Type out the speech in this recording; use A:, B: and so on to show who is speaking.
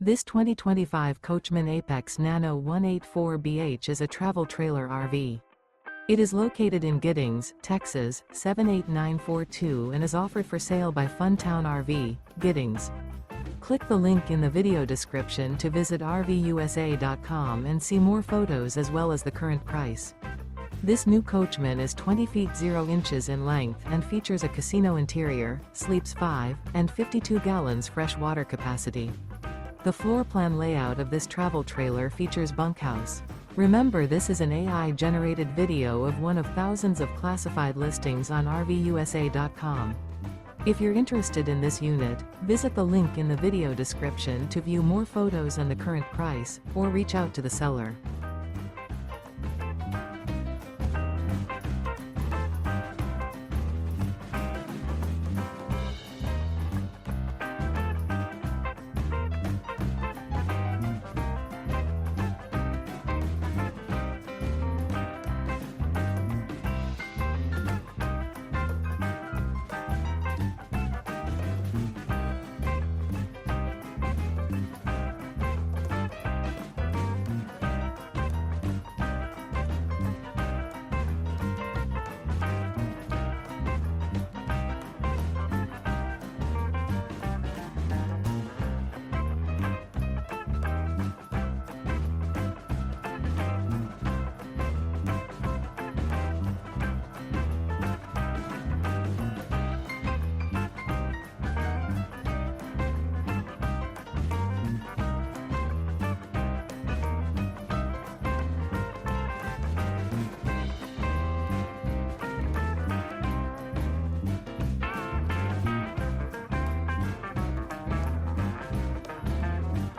A: This 2025 Coachmen Apex Nano 184BH is a travel trailer RV. It is located in Giddings, Texas, 78942 and is offered for sale by Funtown RV, Giddings. Click the link in the video description to visit RVUSA.com and see more photos as well as the current price. This new Coachmen is 20 feet 0 inches in length and features a casino interior, sleeps 5, and 52 gallons fresh water capacity. The floor plan layout of this travel trailer features Bunkhouse. Remember, this is an AI-generated video of one of thousands of classified listings on RVUSA.com. If you're interested in this unit, visit the link in the video description to view more photos and the current price, or reach out to the seller.